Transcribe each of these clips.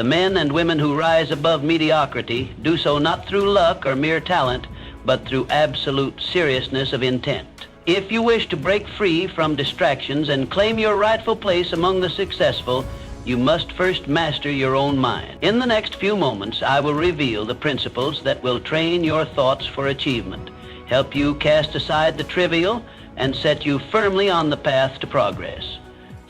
The men and women who rise above mediocrity do so not through luck or mere talent, but through absolute seriousness of intent. If you wish to break free from distractions and claim your rightful place among the successful, you must first master your own mind. In the next few moments, I will reveal the principles that will train your thoughts for achievement, help you cast aside the trivial, and set you firmly on the path to progress.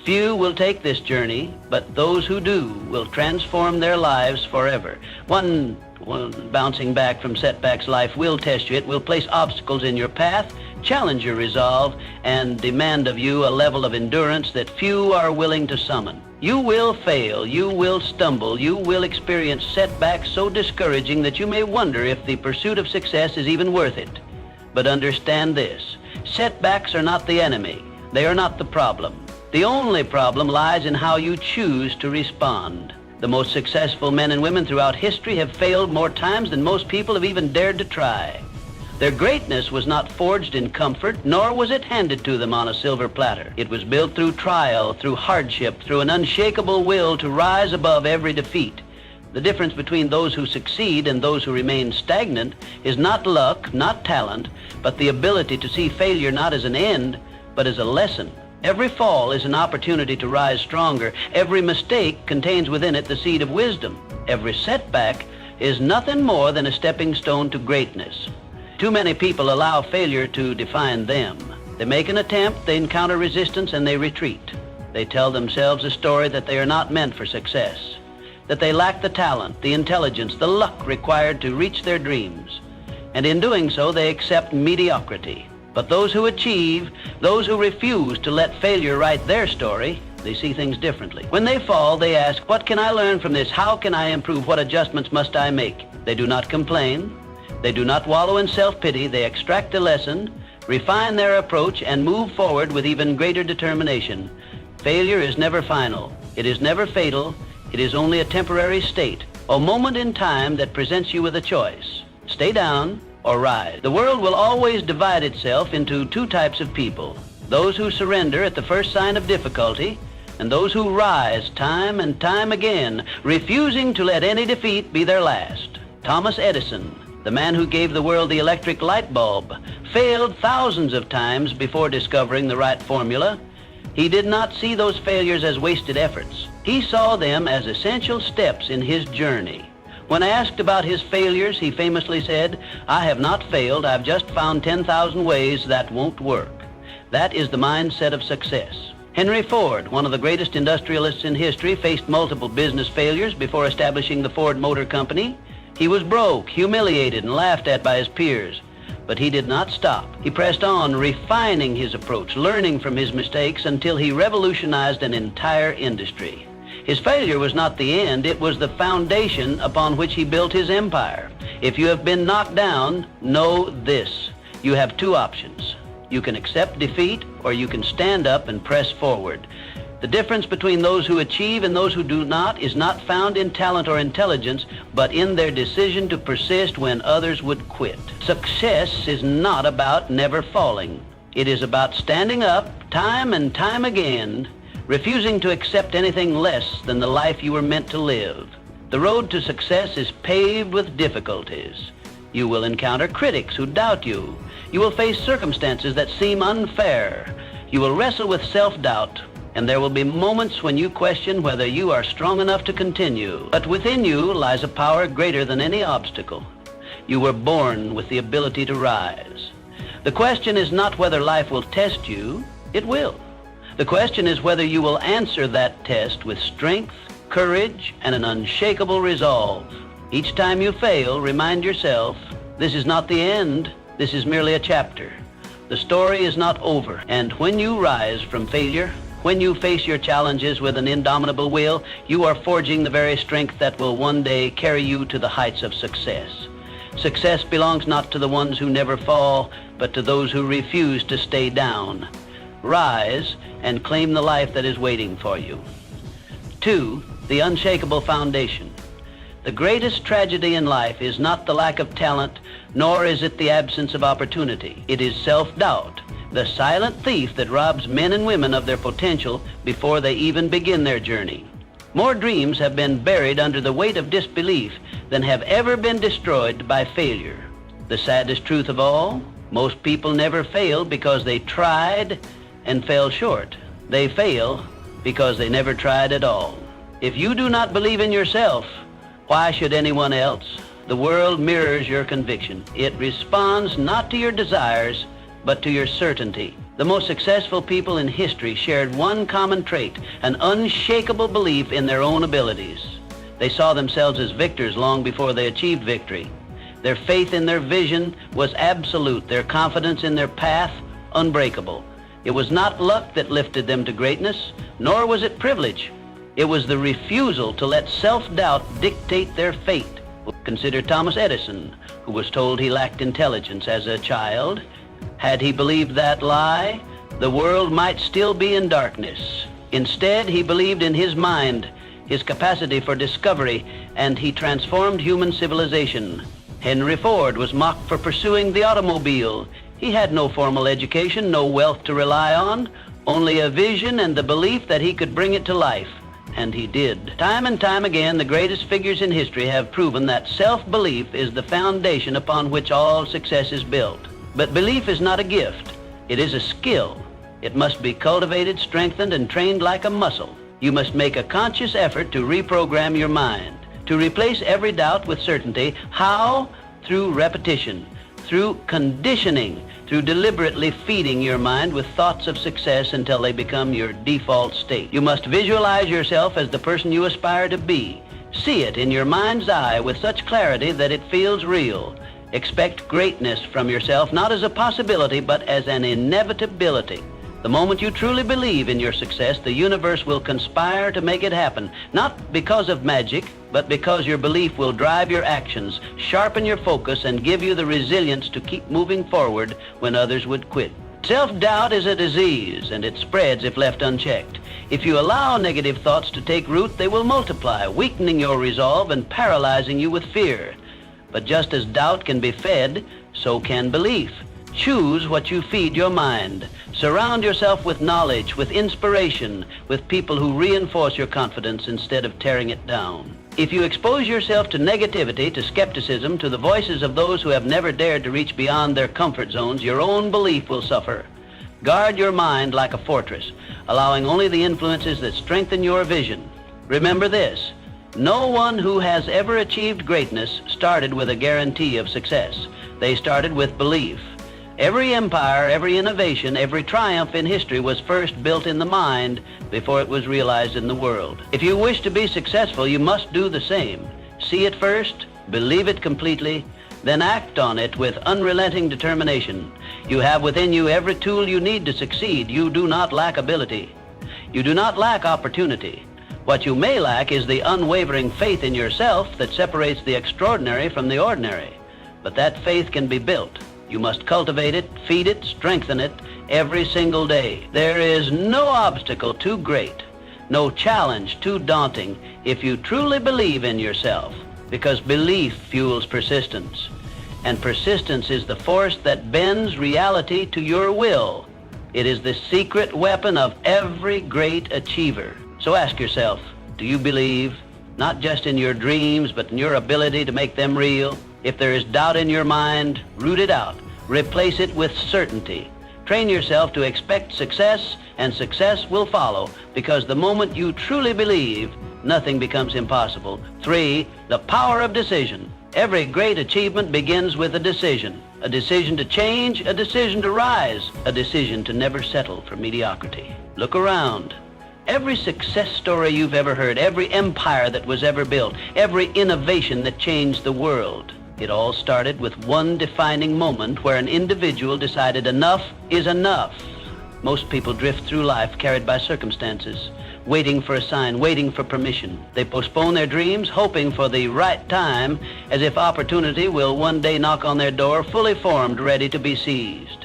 Few will take this journey, but those who do will transform their lives forever. One bouncing back from setbacks life will test you. It will place obstacles in your path, challenge your resolve, and demand of you a level of endurance that few are willing to summon. You will fail, you will stumble, you will experience setbacks so discouraging that you may wonder if the pursuit of success is even worth it. But understand this, setbacks are not the enemy. They are not the problem. The only problem lies in how you choose to respond. The most successful men and women throughout history have failed more times than most people have even dared to try. Their greatness was not forged in comfort, nor was it handed to them on a silver platter. It was built through trial, through hardship, through an unshakable will to rise above every defeat. The difference between those who succeed and those who remain stagnant is not luck, not talent, but the ability to see failure not as an end, but as a lesson. Every fall is an opportunity to rise stronger. Every mistake contains within it the seed of wisdom. Every setback is nothing more than a stepping stone to greatness. Too many people allow failure to define them. They make an attempt, they encounter resistance, and they retreat. They tell themselves a story that they are not meant for success, that they lack the talent, the intelligence, the luck required to reach their dreams. And in doing so, they accept mediocrity. But those who achieve, those who refuse to let failure write their story, they see things differently. When they fall, they ask, what can I learn from this? How can I improve? What adjustments must I make? They do not complain. They do not wallow in self-pity. They extract a lesson, refine their approach, and move forward with even greater determination. Failure is never final. It is never fatal. It is only a temporary state, a moment in time that presents you with a choice. Stay down or rise. The world will always divide itself into two types of people: those who surrender at the first sign of difficulty, and those who rise time and time again, refusing to let any defeat be their last. Thomas Edison, the man who gave the world the electric light bulb, failed thousands of times before discovering the right formula. He did not see those failures as wasted efforts. He saw them as essential steps in his journey. When asked about his failures, he famously said, "I have not failed, I've just found 10,000 ways that won't work." That is the mindset of success. Henry Ford, one of the greatest industrialists in history, faced multiple business failures before establishing the Ford Motor Company. He was broke, humiliated, and laughed at by his peers. But he did not stop. He pressed on, refining his approach, learning from his mistakes until he revolutionized an entire industry. His failure was not the end, it was the foundation upon which he built his empire. If you have been knocked down, know this: you have two options. You can accept defeat, or you can stand up and press forward. The difference between those who achieve and those who do not is not found in talent or intelligence, but in their decision to persist when others would quit. Success is not about never falling. It is about standing up time and time again, refusing to accept anything less than the life you were meant to live. The road to success is paved with difficulties. You will encounter critics who doubt you. You will face circumstances that seem unfair. You will wrestle with self-doubt, and there will be moments when you question whether you are strong enough to continue. But within you lies a power greater than any obstacle. You were born with the ability to rise. The question is not whether life will test you. It will. The question is whether you will answer that test with strength, courage, and an unshakable resolve. Each time you fail, remind yourself, this is not the end. This is merely a chapter. The story is not over. And when you rise from failure, when you face your challenges with an indomitable will, you are forging the very strength that will one day carry you to the heights of success. Success belongs not to the ones who never fall, but to those who refuse to stay down. Rise and claim the life that is waiting for you. 2, the unshakable foundation. The greatest tragedy in life is not the lack of talent, nor is it the absence of opportunity. It is self-doubt, the silent thief that robs men and women of their potential before they even begin their journey. More dreams have been buried under the weight of disbelief than have ever been destroyed by failure. The saddest truth of all, most people never fail because they tried and fell short. They fail because they never tried at all. If you do not believe in yourself, why should anyone else? The world mirrors your conviction. It responds not to your desires, but to your certainty. The most successful people in history shared one common trait, an unshakable belief in their own abilities. They saw themselves as victors long before they achieved victory. Their faith in their vision was absolute, their confidence in their path unbreakable. It was not luck that lifted them to greatness, nor was it privilege. It was the refusal to let self-doubt dictate their fate. Consider Thomas Edison, who was told he lacked intelligence as a child. Had he believed that lie, the world might still be in darkness. Instead, he believed in his mind, his capacity for discovery, and he transformed human civilization. Henry Ford was mocked for pursuing the automobile. He had no formal education, no wealth to rely on, only a vision and the belief that he could bring it to life. And he did. Time and time again, the greatest figures in history have proven that self-belief is the foundation upon which all success is built. But belief is not a gift. It is a skill. It must be cultivated, strengthened, and trained like a muscle. You must make a conscious effort to reprogram your mind, to replace every doubt with certainty. How? Through repetition, through conditioning, through deliberately feeding your mind with thoughts of success until they become your default state. You must visualize yourself as the person you aspire to be. See it in your mind's eye with such clarity that it feels real. Expect greatness from yourself, not as a possibility, but as an inevitability. The moment you truly believe in your success, the universe will conspire to make it happen, not because of magic, but because your belief will drive your actions, sharpen your focus, and give you the resilience to keep moving forward when others would quit. Self-doubt is a disease, and it spreads if left unchecked. If you allow negative thoughts to take root, they will multiply, weakening your resolve and paralyzing you with fear. But just as doubt can be fed, so can belief. Choose what you feed your mind. Surround yourself with knowledge, with inspiration, with people who reinforce your confidence instead of tearing it down. If you expose yourself to negativity, to skepticism, to the voices of those who have never dared to reach beyond their comfort zones, your own belief will suffer. Guard your mind like a fortress, allowing only the influences that strengthen your vision. Remember this: no one who has ever achieved greatness started with a guarantee of success. They started with belief. Every empire, every innovation, every triumph in history was first built in the mind before it was realized in the world. If you wish to be successful, you must do the same. See it first, believe it completely, then act on it with unrelenting determination. You have within you every tool you need to succeed. You do not lack ability. You do not lack opportunity. What you may lack is the unwavering faith in yourself that separates the extraordinary from the ordinary. But that faith can be built. You must cultivate it, feed it, strengthen it every single day. There is no obstacle too great, no challenge too daunting if you truly believe in yourself, because belief fuels persistence. And persistence is the force that bends reality to your will. It is the secret weapon of every great achiever. So ask yourself, do you believe, not just in your dreams, but in your ability to make them real? If there is doubt in your mind, root it out. Replace it with certainty. Train yourself to expect success, and success will follow, because the moment you truly believe, nothing becomes impossible. 3, the power of decision. Every great achievement begins with a decision to change, a decision to rise, a decision to never settle for mediocrity. Look around. Every success story you've ever heard, every empire that was ever built, every innovation that changed the world, it all started with one defining moment where an individual decided enough is enough. Most people drift through life carried by circumstances, waiting for a sign, waiting for permission. They postpone their dreams, hoping for the right time, as if opportunity will one day knock on their door, fully formed, ready to be seized.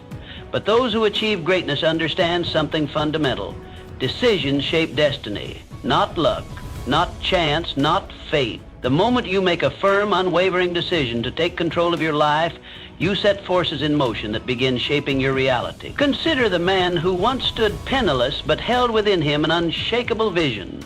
But those who achieve greatness understand something fundamental. Decisions shape destiny, not luck, not chance, not fate. The moment you make a firm, unwavering decision to take control of your life, you set forces in motion that begin shaping your reality. Consider the man who once stood penniless but held within him an unshakable vision.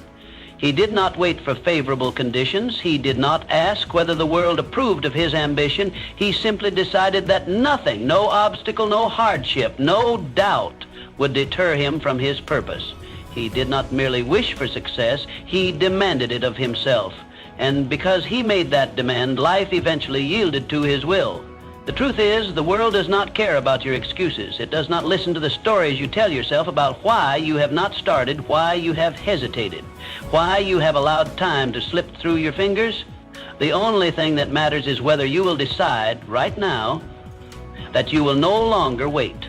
He did not wait for favorable conditions. He did not ask whether the world approved of his ambition. He simply decided that nothing, no obstacle, no hardship, no doubt would deter him from his purpose. He did not merely wish for success, he demanded it of himself. And because he made that demand, life eventually yielded to his will. The truth is, the world does not care about your excuses. It does not listen to the stories you tell yourself about why you have not started, why you have hesitated, why you have allowed time to slip through your fingers. The only thing that matters is whether you will decide right now that you will no longer wait.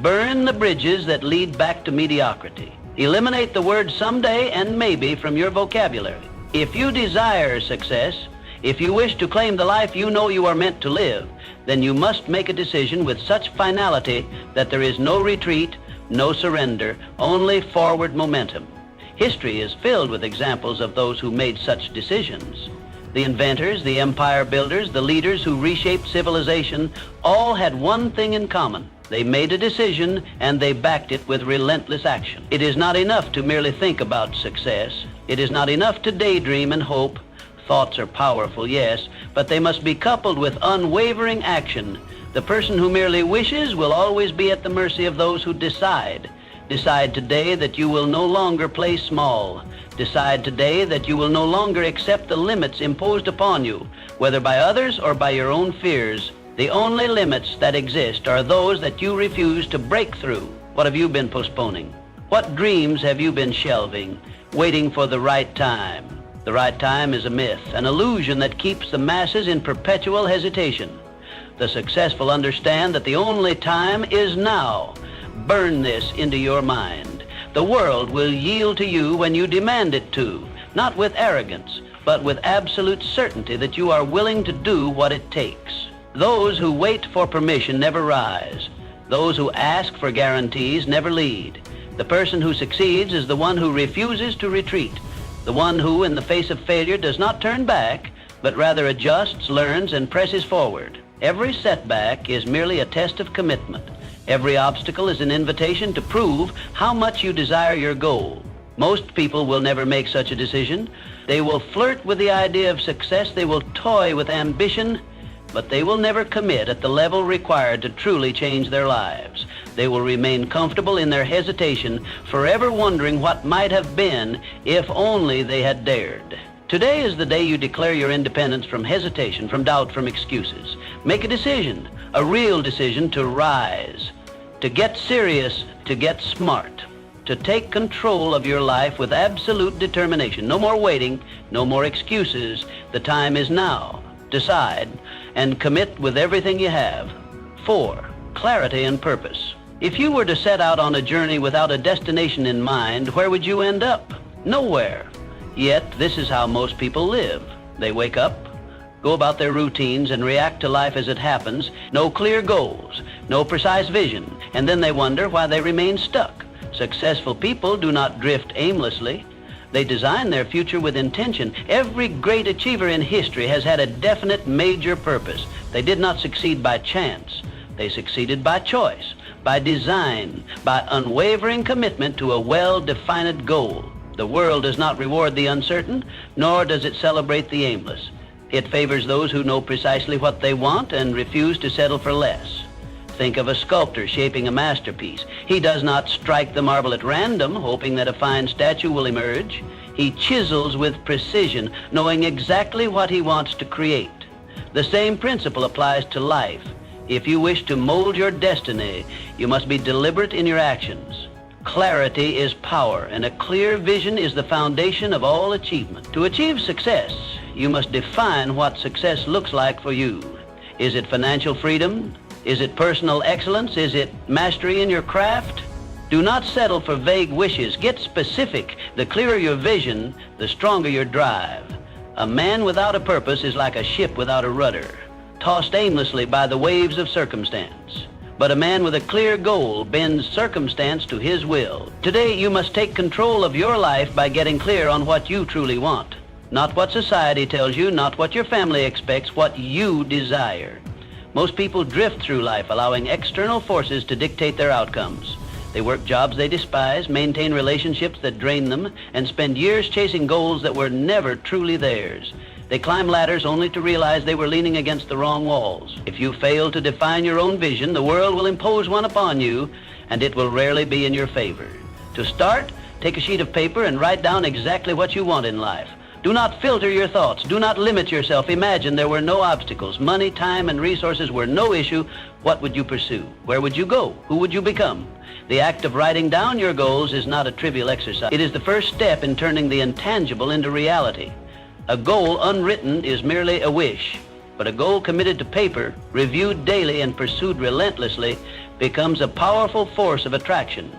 Burn the bridges that lead back to mediocrity. Eliminate the words someday and maybe from your vocabulary. If you desire success, if you wish to claim the life you know you are meant to live, then you must make a decision with such finality that there is no retreat, no surrender, only forward momentum. History is filled with examples of those who made such decisions. The inventors, the empire builders, the leaders who reshaped civilization, all had one thing in common. They made a decision and they backed it with relentless action. It is not enough to merely think about success. It is not enough to daydream and hope. Thoughts are powerful, yes, but they must be coupled with unwavering action. The person who merely wishes will always be at the mercy of those who decide. Decide today that you will no longer play small. Decide today that you will no longer accept the limits imposed upon you, whether by others or by your own fears. The only limits that exist are those that you refuse to break through. What have you been postponing? What dreams have you been shelving, waiting for the right time? The right time is a myth, an illusion that keeps the masses in perpetual hesitation. The successful understand that the only time is now. Burn this into your mind. The world will yield to you when you demand it to, not with arrogance, but with absolute certainty that you are willing to do what it takes. Those who wait for permission never rise. Those who ask for guarantees never lead. The person who succeeds is the one who refuses to retreat. The one who, in the face of failure, does not turn back, but rather adjusts, learns, and presses forward. Every setback is merely a test of commitment. Every obstacle is an invitation to prove how much you desire your goal. Most people will never make such a decision. They will flirt with the idea of success, they will toy with ambition, but they will never commit at the level required to truly change their lives. They will remain comfortable in their hesitation, forever wondering what might have been if only they had dared. Today is the day you declare your independence from hesitation, from doubt, from excuses. Make a decision, a real decision to rise, to get serious, to get smart, to take control of your life with absolute determination. No more waiting, no more excuses. The time is now. Decide and commit with everything you have. 4, clarity and purpose. If you were to set out on a journey without a destination in mind, where would you end up? Nowhere. Yet, this is how most people live. They wake up, go about their routines, and react to life as it happens. No clear goals, no precise vision, and then they wonder why they remain stuck. Successful people do not drift aimlessly. They design their future with intention. Every great achiever in history has had a definite major purpose. They did not succeed by chance. They succeeded by choice, by design, by unwavering commitment to a well-defined goal. The world does not reward the uncertain, nor does it celebrate the aimless. It favors those who know precisely what they want and refuse to settle for less. Think of a sculptor shaping a masterpiece. He does not strike the marble at random, hoping that a fine statue will emerge. He chisels with precision, knowing exactly what he wants to create. The same principle applies to life. If you wish to mold your destiny, you must be deliberate in your actions. Clarity is power, and a clear vision is the foundation of all achievement. To achieve success, you must define what success looks like for you. Is it financial freedom? Is it personal excellence? Is it mastery in your craft? Do not settle for vague wishes. Get specific. The clearer your vision, the stronger your drive. A man without a purpose is like a ship without a rudder, tossed aimlessly by the waves of circumstance. But a man with a clear goal bends circumstance to his will. Today, you must take control of your life by getting clear on what you truly want. Not what society tells you, not what your family expects, what you desire. Most people drift through life, allowing external forces to dictate their outcomes. They work jobs they despise, maintain relationships that drain them, and spend years chasing goals that were never truly theirs. They climb ladders only to realize they were leaning against the wrong walls. If you fail to define your own vision, the world will impose one upon you, and it will rarely be in your favor. To start, take a sheet of paper and write down exactly what you want in life. Do not filter your thoughts. Do not limit yourself. Imagine there were no obstacles. Money, time, and resources were no issue. What would you pursue? Where would you go? Who would you become? The act of writing down your goals is not a trivial exercise. It is the first step in turning the intangible into reality. A goal unwritten is merely a wish, but a goal committed to paper, reviewed daily and pursued relentlessly, becomes a powerful force of attraction.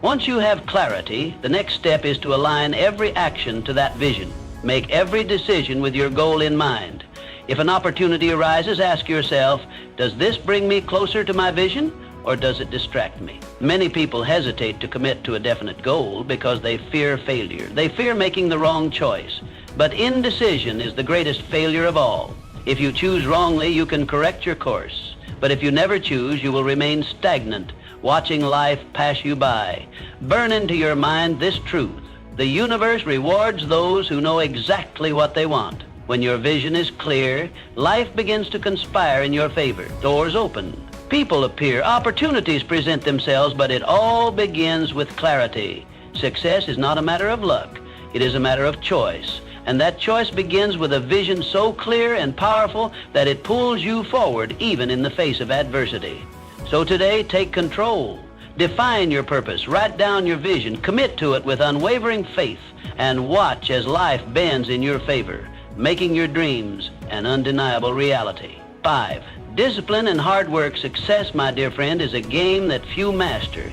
Once you have clarity, the next step is to align every action to that vision. Make every decision with your goal in mind. If an opportunity arises, ask yourself, does this bring me closer to my vision, or does it distract me? Many people hesitate to commit to a definite goal because they fear failure. They fear making the wrong choice. But indecision is the greatest failure of all. If you choose wrongly, you can correct your course. But if you never choose, you will remain stagnant, watching life pass you by. Burn into your mind this truth. The universe rewards those who know exactly what they want. When your vision is clear, life begins to conspire in your favor. Doors open. People appear. Opportunities present themselves, but it all begins with clarity. Success is not a matter of luck. It is a matter of choice. And that choice begins with a vision so clear and powerful that it pulls you forward even in the face of adversity. So today, take control. Define your purpose, write down your vision, commit to it with unwavering faith, and watch as life bends in your favor, making your dreams an undeniable reality. 5. Discipline and hard work. Success, my dear friend, is a game that few master,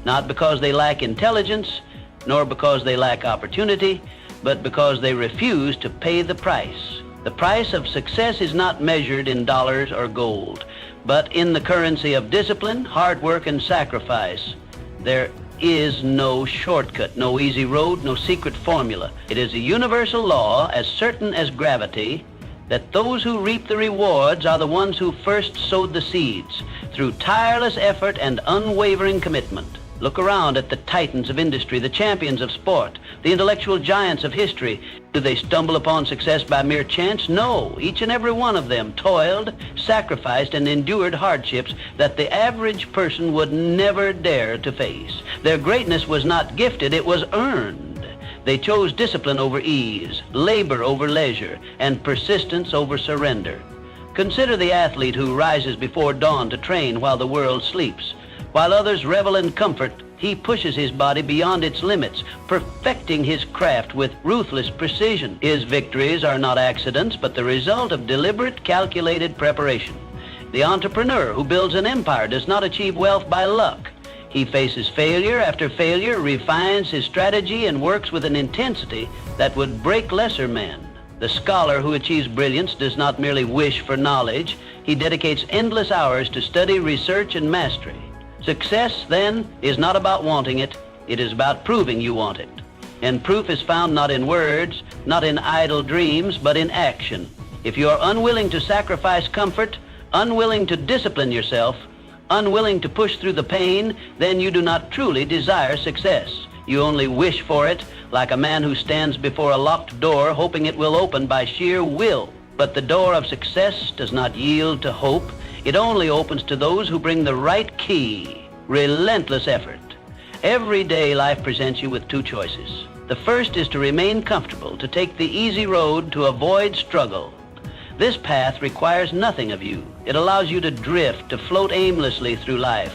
not because they lack intelligence, nor because they lack opportunity, but because they refuse to pay the price. The price of success is not measured in dollars or gold, but in the currency of discipline, hard work, and sacrifice. There is no shortcut, no easy road, no secret formula. It is a universal law, as certain as gravity, that those who reap the rewards are the ones who first sowed the seeds through tireless effort and unwavering commitment. Look around at the titans of industry, the champions of sport, the intellectual giants of history. Do they stumble upon success by mere chance? No, each and every one of them toiled, sacrificed, and endured hardships that the average person would never dare to face. Their greatness was not gifted, it was earned. They chose discipline over ease, labor over leisure, and persistence over surrender. Consider the athlete who rises before dawn to train while the world sleeps. While others revel in comfort, he pushes his body beyond its limits, perfecting his craft with ruthless precision. His victories are not accidents, but the result of deliberate, calculated preparation. The entrepreneur who builds an empire does not achieve wealth by luck. He faces failure after failure, refines his strategy, and works with an intensity that would break lesser men. The scholar who achieves brilliance does not merely wish for knowledge. He dedicates endless hours to study, research, and mastery. Success, then, is not about wanting it. It is about proving you want it. And proof is found not in words, not in idle dreams, but in action. If you are unwilling to sacrifice comfort, unwilling to discipline yourself, unwilling to push through the pain, then you do not truly desire success. You only wish for it, like a man who stands before a locked door hoping it will open by sheer will. But the door of success does not yield to hope. It only opens to those who bring the right key, relentless effort. Every day life presents you with two choices. The first is to remain comfortable, to take the easy road, to avoid struggle. This path requires nothing of you. It allows you to drift, to float aimlessly through life,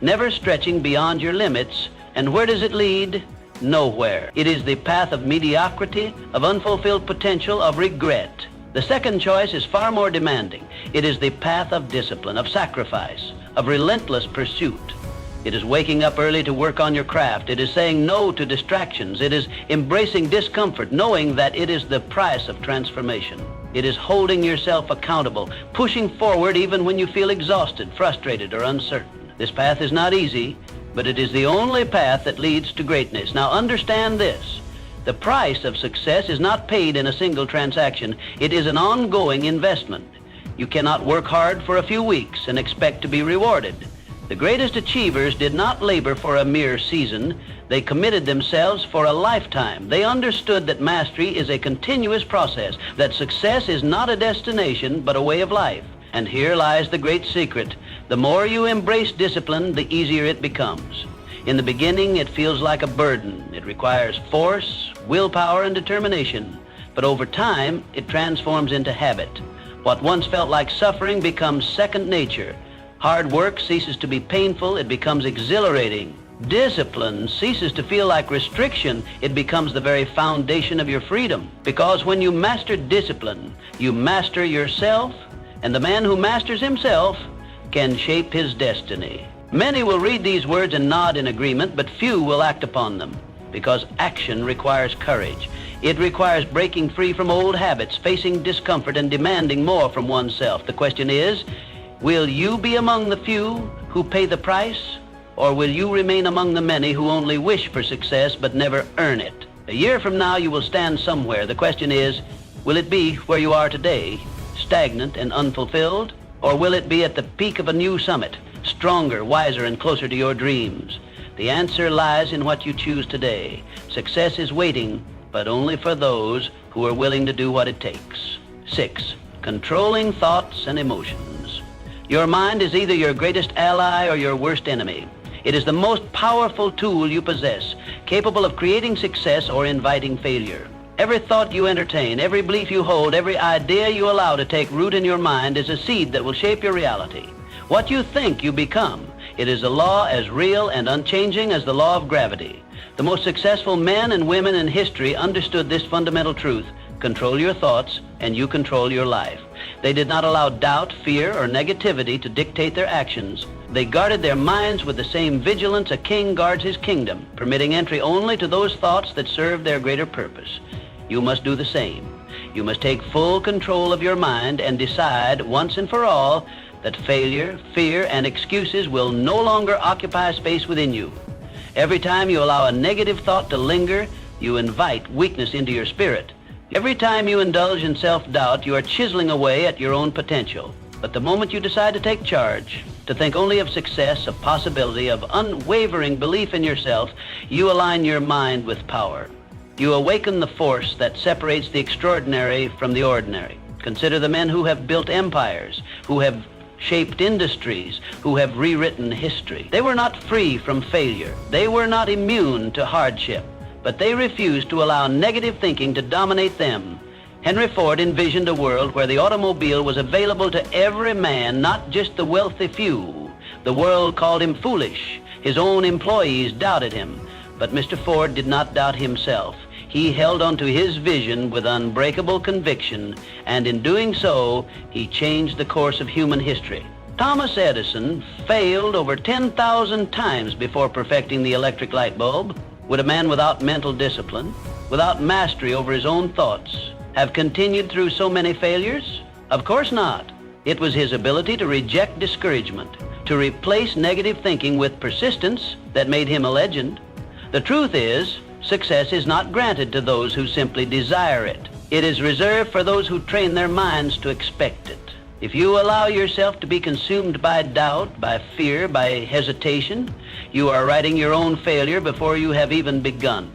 never stretching beyond your limits. And where does it lead? Nowhere. It is the path of mediocrity, of unfulfilled potential, of regret. The second choice is far more demanding. It is the path of discipline, of sacrifice, of relentless pursuit. It is waking up early to work on your craft. It is saying no to distractions. It is embracing discomfort, knowing that it is the price of transformation. It is holding yourself accountable, pushing forward even when you feel exhausted, frustrated, or uncertain. This path is not easy, but it is the only path that leads to greatness. Now understand this. The price of success is not paid in a single transaction. It is an ongoing investment. You cannot work hard for a few weeks and expect to be rewarded. The greatest achievers did not labor for a mere season. They committed themselves for a lifetime. They understood that mastery is a continuous process, that success is not a destination, but a way of life. And here lies the great secret. The more you embrace discipline, the easier it becomes. In the beginning, it feels like a burden. It requires force, willpower, and determination. But over time, it transforms into habit. What once felt like suffering becomes second nature. Hard work ceases to be painful. It becomes exhilarating. Discipline ceases to feel like restriction. It becomes the very foundation of your freedom. Because when you master discipline, you master yourself, and the man who masters himself can shape his destiny. Many will read these words and nod in agreement, but few will act upon them, because action requires courage. It requires breaking free from old habits, facing discomfort, and demanding more from oneself. The question is, will you be among the few who pay the price, or will you remain among the many who only wish for success but never earn it? A year from now, you will stand somewhere. The question is, will it be where you are today, stagnant and unfulfilled, or will it be at the peak of a new summit, stronger, wiser, and closer to your dreams? The answer lies in what you choose today. Success is waiting, but only for those who are willing to do what it takes. 6. Controlling thoughts and emotions. Your mind is either your greatest ally or your worst enemy. It is the most powerful tool you possess, capable of creating success or inviting failure. Every thought you entertain, every belief you hold, every idea you allow to take root in your mind is a seed that will shape your reality. What you think, you become. It is a law as real and unchanging as the law of gravity. The most successful men and women in history understood this fundamental truth. Control your thoughts, and you control your life. They did not allow doubt, fear, or negativity to dictate their actions. They guarded their minds with the same vigilance a king guards his kingdom, permitting entry only to those thoughts that serve their greater purpose. You must do the same. You must take full control of your mind and decide once and for all that failure, fear, and excuses will no longer occupy space within you. Every time you allow a negative thought to linger, you invite weakness into your spirit. Every time you indulge in self-doubt, you are chiseling away at your own potential. But the moment you decide to take charge, to think only of success, of possibility, of unwavering belief in yourself, you align your mind with power. You awaken the force that separates the extraordinary from the ordinary. Consider the men who have built empires, who have shaped industries, who have rewritten history. They were not free from failure. They were not immune to hardship, but they refused to allow negative thinking to dominate them. Henry Ford envisioned a world where the automobile was available to every man, not just the wealthy few. The world called him foolish. His own employees doubted him. But Mr. Ford did not doubt himself. He held on to his vision with unbreakable conviction, and in doing so, he changed the course of human history. Thomas Edison failed over 10,000 times before perfecting the electric light bulb. Would a man without mental discipline, without mastery over his own thoughts, have continued through so many failures? Of course not. It was his ability to reject discouragement, to replace negative thinking with persistence that made him a legend. The truth is, success is not granted to those who simply desire it. It is reserved for those who train their minds to expect it. If you allow yourself to be consumed by doubt, by fear, by hesitation, you are writing your own failure before you have even begun.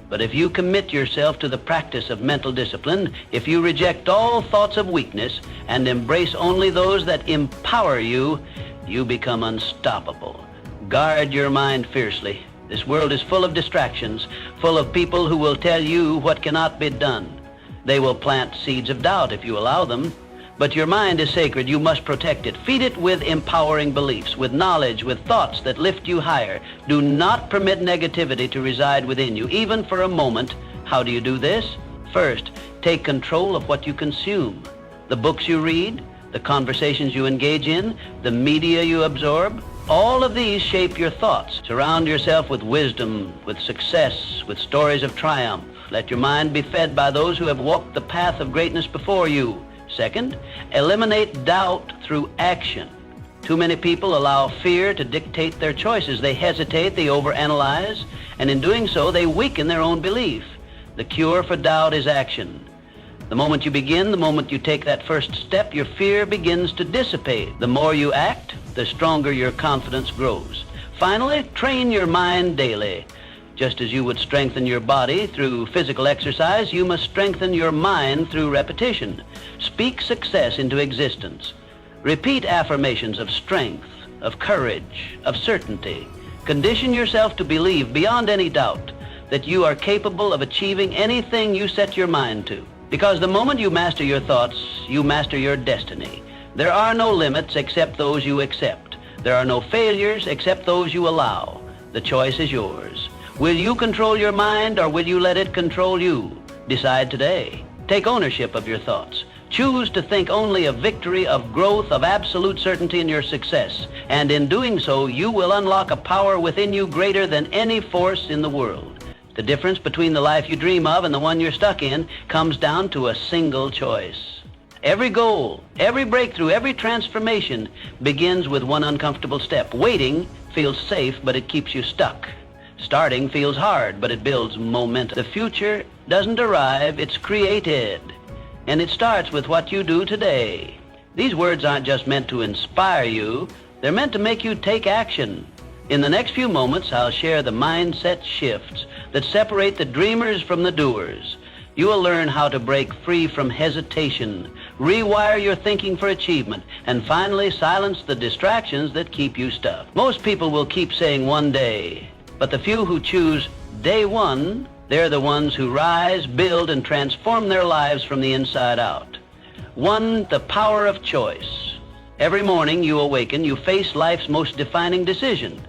But if you commit yourself to the practice of mental discipline, if you reject all thoughts of weakness and embrace only those that empower you, you become unstoppable. Guard your mind fiercely. This world is full of distractions, full of people who will tell you what cannot be done. They will plant seeds of doubt if you allow them. But your mind is sacred. You must protect it. Feed it with empowering beliefs, with knowledge, with thoughts that lift you higher. Do not permit negativity to reside within you, even for a moment. How do you do this? First, take control of what you consume. The books you read, the conversations you engage in, the media you absorb. All of these shape your thoughts. Surround yourself with wisdom, with success, with stories of triumph. Let your mind be fed by those who have walked the path of greatness before you. Second, eliminate doubt through action. Too many people allow fear to dictate their choices. They hesitate, they overanalyze, and in doing so, they weaken their own belief. The cure for doubt is action. The moment you begin, the moment you take that first step, your fear begins to dissipate. The more you act, the stronger your confidence grows. Finally, train your mind daily. Just as you would strengthen your body through physical exercise, you must strengthen your mind through repetition. Speak success into existence. Repeat affirmations of strength, of courage, of certainty. Condition yourself to believe beyond any doubt that you are capable of achieving anything you set your mind to. Because the moment you master your thoughts, you master your destiny. There are no limits except those you accept. There are no failures except those you allow. The choice is yours. Will you control your mind, or will you let it control you? Decide today. Take ownership of your thoughts. Choose to think only of victory, of growth, of absolute certainty in your success. And in doing so, you will unlock a power within you greater than any force in the world. The difference between the life you dream of and the one you're stuck in comes down to a single choice. Every goal, every breakthrough, every transformation begins with one uncomfortable step. Waiting feels safe, but it keeps you stuck. Starting feels hard, but it builds momentum. The future doesn't arrive, it's created. And it starts with what you do today. These words aren't just meant to inspire you, they're meant to make you take action. In the next few moments, I'll share the mindset shifts that separate the dreamers from the doers. You will learn how to break free from hesitation, rewire your thinking for achievement, and finally silence the distractions that keep you stuck. Most people will keep saying one day, but the few who choose day one, they're the ones who rise, build, and transform their lives from the inside out. One, the power of choice. Every morning you awaken, you face life's most defining decision.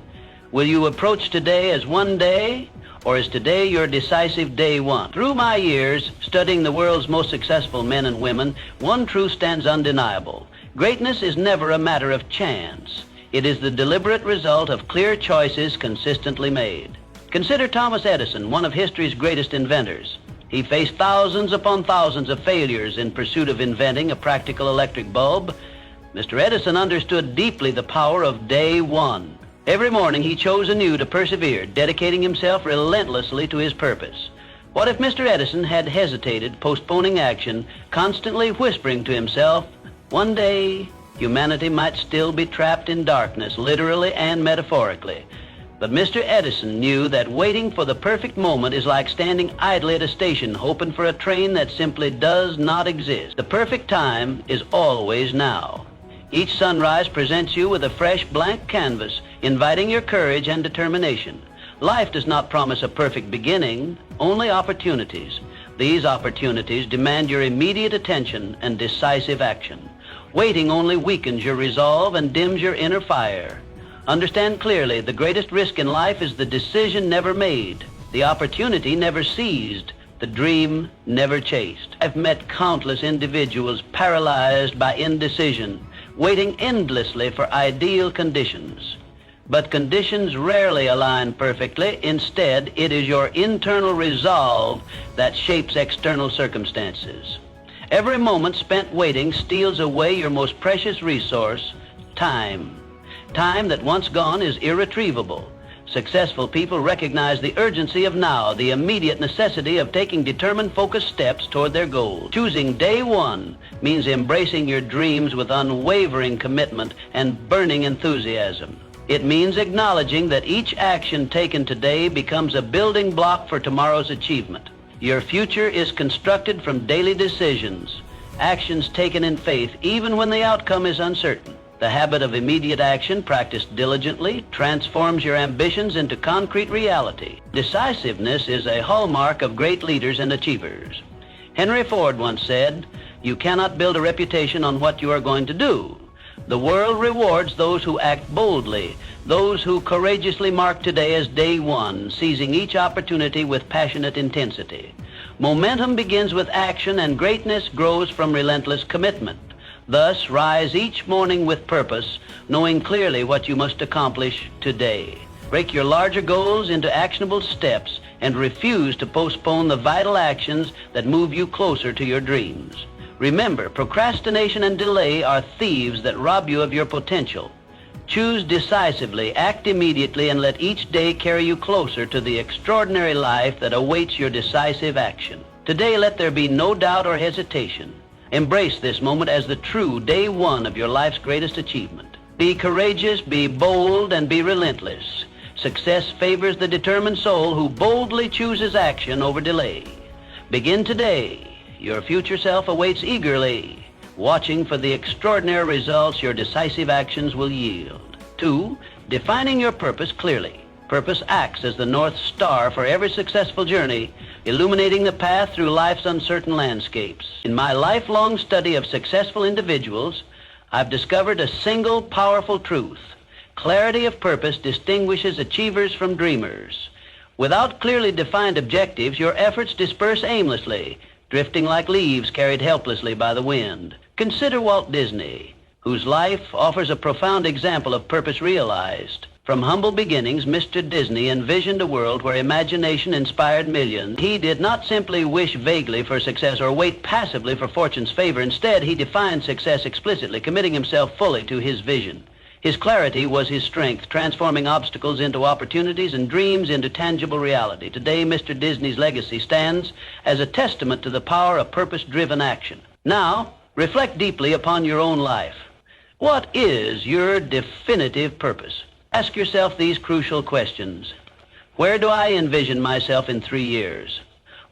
Will you approach today as one day, or is today your decisive day one? Through my years studying the world's most successful men and women, one truth stands undeniable. Greatness is never a matter of chance. It is the deliberate result of clear choices consistently made. Consider Thomas Edison, one of history's greatest inventors. He faced thousands upon thousands of failures in pursuit of inventing a practical electric bulb. Mr. Edison understood deeply the power of day one. Every morning he chose anew to persevere, dedicating himself relentlessly to his purpose. What if Mr. Edison had hesitated, postponing action, constantly whispering to himself, one day humanity might still be trapped in darkness, literally and metaphorically. But Mr. Edison knew that waiting for the perfect moment is like standing idly at a station, hoping for a train that simply does not exist. The perfect time is always now. Each sunrise presents you with a fresh blank canvas, inviting your courage and determination. Life does not promise a perfect beginning, only opportunities. These opportunities demand your immediate attention and decisive action. Waiting only weakens your resolve and dims your inner fire. Understand clearly, the greatest risk in life is the decision never made, the opportunity never seized, the dream never chased. I've met countless individuals paralyzed by indecision, waiting endlessly for ideal conditions. But conditions rarely align perfectly. Instead, it is your internal resolve that shapes external circumstances. Every moment spent waiting steals away your most precious resource, time. Time that once gone is irretrievable. Successful people recognize the urgency of now, the immediate necessity of taking determined, focused steps toward their goals. Choosing day one means embracing your dreams with unwavering commitment and burning enthusiasm. It means acknowledging that each action taken today becomes a building block for tomorrow's achievement. Your future is constructed from daily decisions, actions taken in faith, even when the outcome is uncertain. The habit of immediate action, practiced diligently, transforms your ambitions into concrete reality. Decisiveness is a hallmark of great leaders and achievers. Henry Ford once said, "You cannot build a reputation on what you are going to do. The world rewards those who act boldly, those who courageously mark today as day one, seizing each opportunity with passionate intensity." Momentum begins with action, and greatness grows from relentless commitment. Thus, rise each morning with purpose, knowing clearly what you must accomplish today. Break your larger goals into actionable steps and refuse to postpone the vital actions that move you closer to your dreams. Remember, procrastination and delay are thieves that rob you of your potential. Choose decisively, act immediately, and let each day carry you closer to the extraordinary life that awaits your decisive action. Today, let there be no doubt or hesitation. Embrace this moment as the true day one of your life's greatest achievement. Be courageous, be bold, and be relentless. Success favors the determined soul who boldly chooses action over delay. Begin today. Your future self awaits eagerly, watching for the extraordinary results your decisive actions will yield. 2, defining your purpose clearly. Purpose acts as the North Star for every successful journey, illuminating the path through life's uncertain landscapes. In my lifelong study of successful individuals, I've discovered a single powerful truth. Clarity of purpose distinguishes achievers from dreamers. Without clearly defined objectives, your efforts disperse aimlessly, drifting like leaves carried helplessly by the wind. Consider Walt Disney, whose life offers a profound example of purpose realized. From humble beginnings, Mr. Disney envisioned a world where imagination inspired millions. He did not simply wish vaguely for success or wait passively for fortune's favor. Instead, he defined success explicitly, committing himself fully to his vision. His clarity was his strength, transforming obstacles into opportunities and dreams into tangible reality. Today, Mr. Disney's legacy stands as a testament to the power of purpose-driven action. Now, reflect deeply upon your own life. What is your definitive purpose? Ask yourself these crucial questions. Where do I envision myself in 3 years?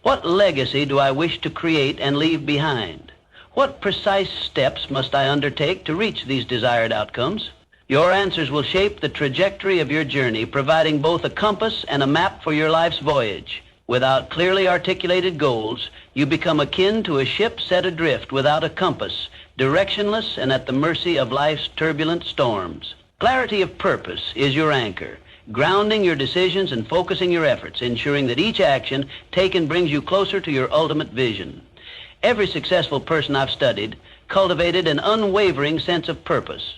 What legacy do I wish to create and leave behind? What precise steps must I undertake to reach these desired outcomes? Your answers will shape the trajectory of your journey, providing both a compass and a map for your life's voyage. Without clearly articulated goals, you become akin to a ship set adrift without a compass, directionless and at the mercy of life's turbulent storms. Clarity of purpose is your anchor, grounding your decisions and focusing your efforts, ensuring that each action taken brings you closer to your ultimate vision. Every successful person I've studied cultivated an unwavering sense of purpose.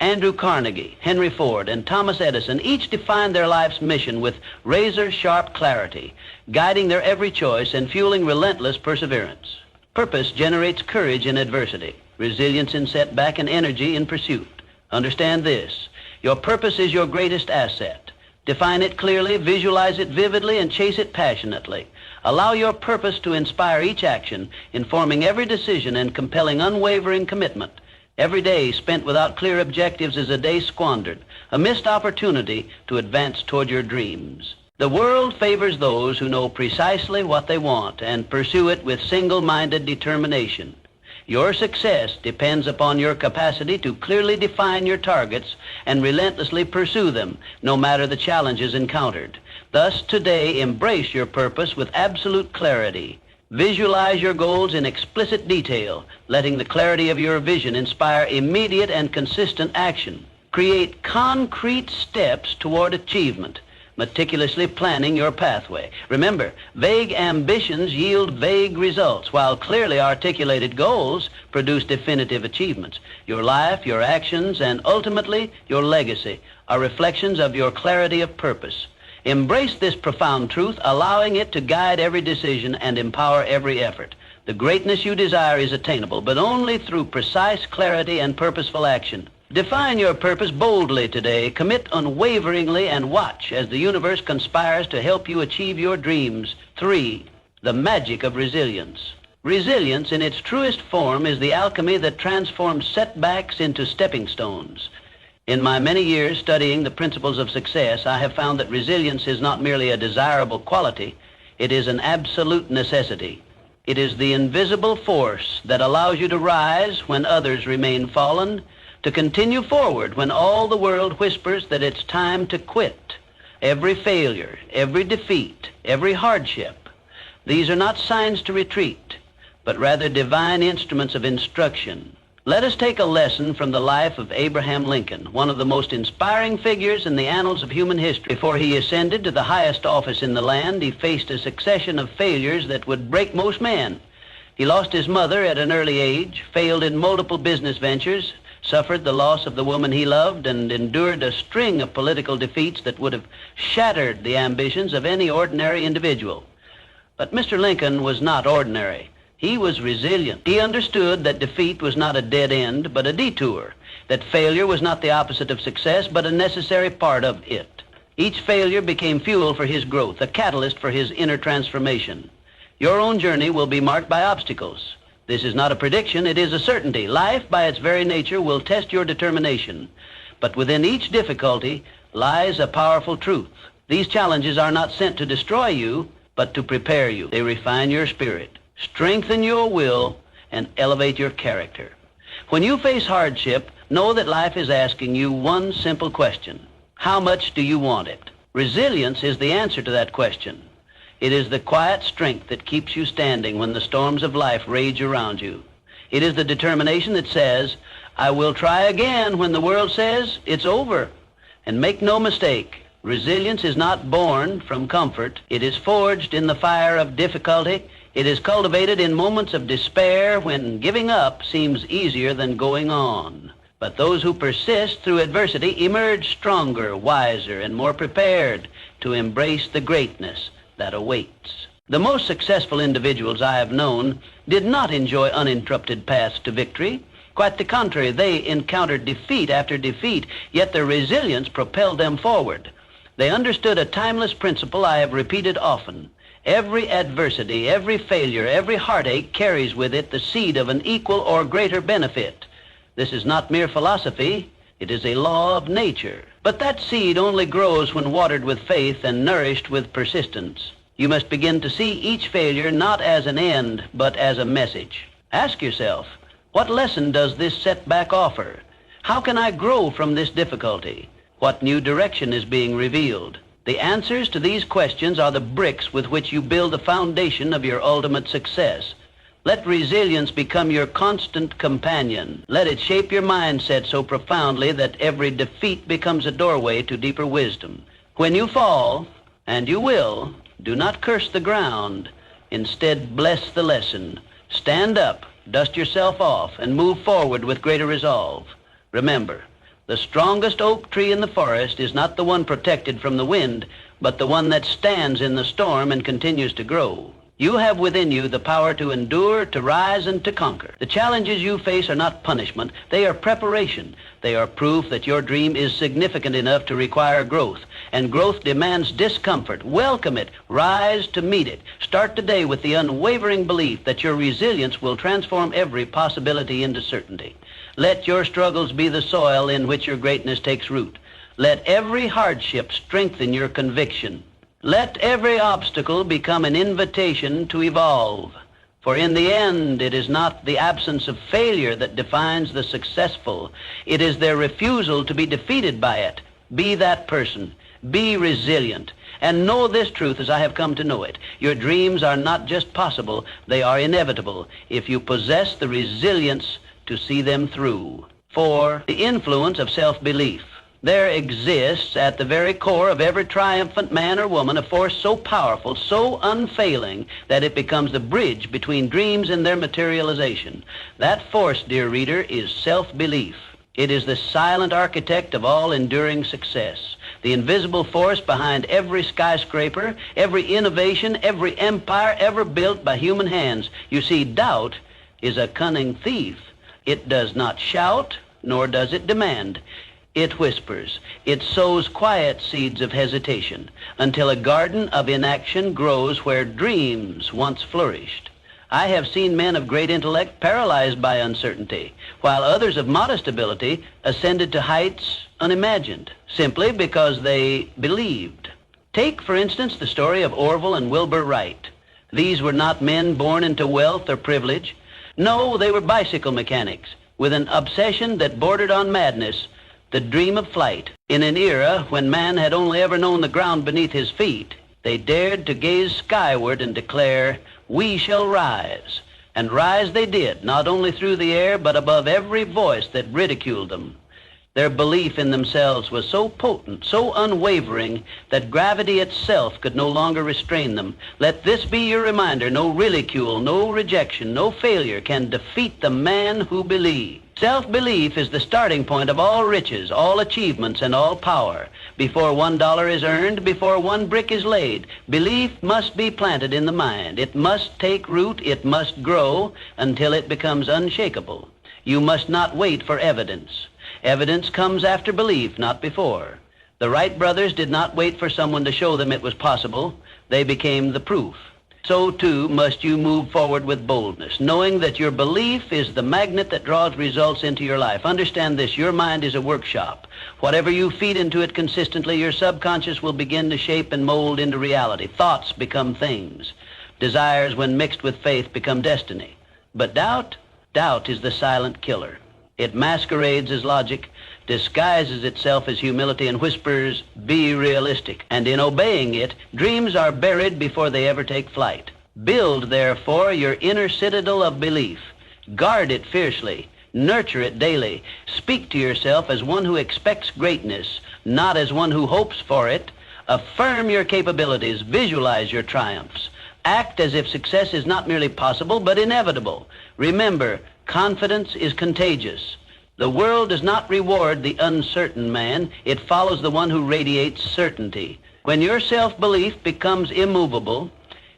Andrew Carnegie, Henry Ford, and Thomas Edison each defined their life's mission with razor-sharp clarity, guiding their every choice and fueling relentless perseverance. Purpose generates courage in adversity, resilience in setback, and energy in pursuit. Understand this. Your purpose is your greatest asset. Define it clearly, visualize it vividly, and chase it passionately. Allow your purpose to inspire each action, informing every decision and compelling unwavering commitment. Every day spent without clear objectives is a day squandered, a missed opportunity to advance toward your dreams. The world favors those who know precisely what they want and pursue it with single-minded determination. Your success depends upon your capacity to clearly define your targets and relentlessly pursue them, no matter the challenges encountered. Thus, today, embrace your purpose with absolute clarity. Visualize your goals in explicit detail, letting the clarity of your vision inspire immediate and consistent action. Create concrete steps toward achievement, meticulously planning your pathway. Remember, vague ambitions yield vague results, while clearly articulated goals produce definitive achievements. Your life, your actions, and ultimately your legacy are reflections of your clarity of purpose. Embrace this profound truth, allowing it to guide every decision and empower every effort. The greatness you desire is attainable, but only through precise clarity and purposeful action. Define your purpose boldly today, commit unwaveringly, and watch as the universe conspires to help you achieve your dreams. 3, the magic of resilience. Resilience in its truest form is the alchemy that transforms setbacks into stepping stones. In my many years studying the principles of success, I have found that resilience is not merely a desirable quality, it is an absolute necessity. It is the invisible force that allows you to rise when others remain fallen, to continue forward when all the world whispers that it's time to quit. Every failure, every defeat, every hardship, these are not signs to retreat, but rather divine instruments of instruction. Let us take a lesson from the life of Abraham Lincoln, one of the most inspiring figures in the annals of human history. Before he ascended to the highest office in the land, he faced a succession of failures that would break most men. He lost his mother at an early age, failed in multiple business ventures, suffered the loss of the woman he loved, and endured a string of political defeats that would have shattered the ambitions of any ordinary individual. But Mr. Lincoln was not ordinary. He was resilient. He understood that defeat was not a dead end, but a detour, that failure was not the opposite of success, but a necessary part of it. Each failure became fuel for his growth, a catalyst for his inner transformation. Your own journey will be marked by obstacles. This is not a prediction, it is a certainty. Life, by its very nature, will test your determination. But within each difficulty lies a powerful truth. These challenges are not sent to destroy you, but to prepare you. They refine your spirit, strengthen your will, and elevate your character. When you face hardship, know that life is asking you one simple question. How much do you want it? Resilience is the answer to that question. It is the quiet strength that keeps you standing when the storms of life rage around you. It is the determination that says, I will try again when the world says it's over. And make no mistake, resilience is not born from comfort. It is forged in the fire of difficulty. It is cultivated in moments of despair when giving up seems easier than going on. But those who persist through adversity emerge stronger, wiser, and more prepared to embrace the greatness that awaits. The most successful individuals I have known did not enjoy uninterrupted paths to victory. Quite the contrary, they encountered defeat after defeat, yet their resilience propelled them forward. They understood a timeless principle I have repeated often. Every adversity, every failure, every heartache carries with it the seed of an equal or greater benefit. This is not mere philosophy, it is a law of nature. But that seed only grows when watered with faith and nourished with persistence. You must begin to see each failure not as an end, but as a message. Ask yourself, what lesson does this setback offer? How can I grow from this difficulty? What new direction is being revealed? The answers to these questions are the bricks with which you build the foundation of your ultimate success. Let resilience become your constant companion. Let it shape your mindset so profoundly that every defeat becomes a doorway to deeper wisdom. When you fall, and you will, do not curse the ground. Instead, bless the lesson. Stand up, dust yourself off, and move forward with greater resolve. Remember, the strongest oak tree in the forest is not the one protected from the wind, but the one that stands in the storm and continues to grow. You have within you the power to endure, to rise, and to conquer. The challenges you face are not punishment. They are preparation. They are proof that your dream is significant enough to require growth. And growth demands discomfort. Welcome it. Rise to meet it. Start today with the unwavering belief that your resilience will transform every possibility into certainty. Let your struggles be the soil in which your greatness takes root. Let every hardship strengthen your conviction. Let every obstacle become an invitation to evolve. For in the end, it is not the absence of failure that defines the successful. It is their refusal to be defeated by it. Be that person. Be resilient. And know this truth as I have come to know it. Your dreams are not just possible, they are inevitable if you possess the resilience to see them through. 4. The influence of self-belief. There exists at the very core of every triumphant man or woman a force so powerful, so unfailing, that it becomes the bridge between dreams and their materialization. That force, dear reader, is self-belief. It is the silent architect of all enduring success, the invisible force behind every skyscraper, every innovation, every empire ever built by human hands. You see, doubt is a cunning thief. It does not shout, nor does it demand. It whispers. It sows quiet seeds of hesitation until a garden of inaction grows where dreams once flourished. I have seen men of great intellect paralyzed by uncertainty, while others of modest ability ascended to heights unimagined, simply because they believed. Take, for instance, the story of Orville and Wilbur Wright. These were not men born into wealth or privilege. No, they were bicycle mechanics with an obsession that bordered on madness, the dream of flight. In an era when man had only ever known the ground beneath his feet, they dared to gaze skyward and declare, "We shall rise." And rise they did, not only through the air, but above every voice that ridiculed them. Their belief in themselves was so potent, so unwavering, that gravity itself could no longer restrain them. Let this be your reminder. No ridicule, no rejection, no failure can defeat the man who believes. Self-belief is the starting point of all riches, all achievements, and all power. Before $1 is earned, before one brick is laid, belief must be planted in the mind. It must take root, it must grow until it becomes unshakable. You must not wait for evidence. Evidence comes after belief, not before. The Wright brothers did not wait for someone to show them it was possible. They became the proof. So too must you move forward with boldness, knowing that your belief is the magnet that draws results into your life. Understand this, your mind is a workshop. Whatever you feed into it consistently, your subconscious will begin to shape and mold into reality. Thoughts become things. Desires, when mixed with faith, become destiny. But doubt is the silent killer. It masquerades as logic, disguises itself as humility, and whispers, "Be realistic." And in obeying it, dreams are buried before they ever take flight. Build, therefore, your inner citadel of belief. Guard it fiercely. Nurture it daily. Speak to yourself as one who expects greatness, not as one who hopes for it. Affirm your capabilities. Visualize your triumphs. Act as if success is not merely possible, but inevitable. Remember, confidence is contagious. The world does not reward the uncertain man. It follows the one who radiates certainty. When your self-belief becomes immovable,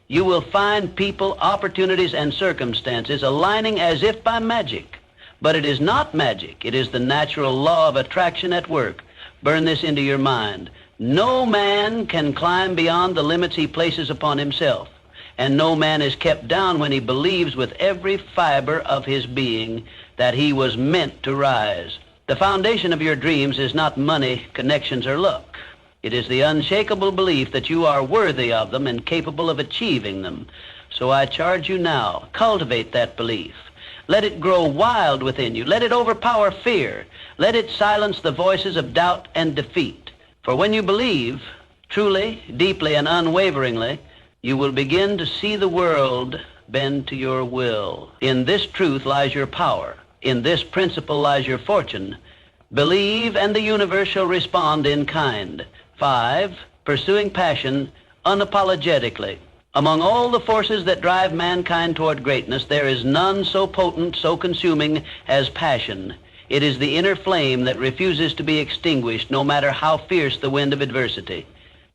you will find people, opportunities, and circumstances aligning as if by magic. But it is not magic. It is the natural law of attraction at work. Burn this into your mind. No man can climb beyond the limits he places upon himself. And no man is kept down when he believes with every fiber of his being that he was meant to rise. The foundation of your dreams is not money, connections, or luck. It is the unshakable belief that you are worthy of them and capable of achieving them. So I charge you now, cultivate that belief. Let it grow wild within you. Let it overpower fear. Let it silence the voices of doubt and defeat. For when you believe, truly, deeply, and unwaveringly, you will begin to see the world bend to your will. In this truth lies your power. In this principle lies your fortune. Believe, and the universe shall respond in kind. 5, pursuing passion unapologetically. Among all the forces that drive mankind toward greatness, there is none so potent, so consuming as passion. It is the inner flame that refuses to be extinguished, no matter how fierce the wind of adversity.